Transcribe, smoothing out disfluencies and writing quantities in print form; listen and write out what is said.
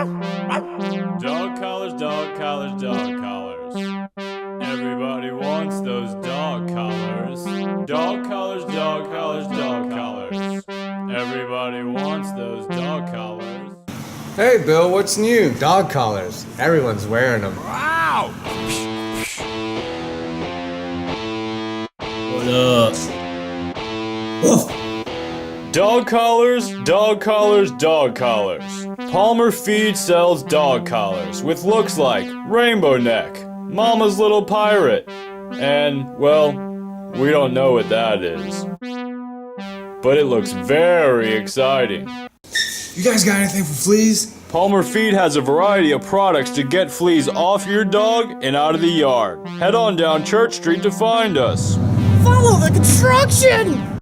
Dog collars, dog collars, dog collars. Everybody wants those dog collars. Dog collars, dog collars, dog collars. Everybody wants those dog collars. Hey Bill, what's new? Dog collars. Everyone's wearing them. Wow! What up? Dog collars, dog collars, dog collars. Palmer Feed sells dog collars with looks like Rainbow Neck, Mama's Little Pirate, and, well, we don't know what that is. But it looks very exciting. You guys got anything for fleas? Palmer Feed has a variety of products to get fleas off your dog and out of the yard. Head on down Church Street to find us. Follow the construction!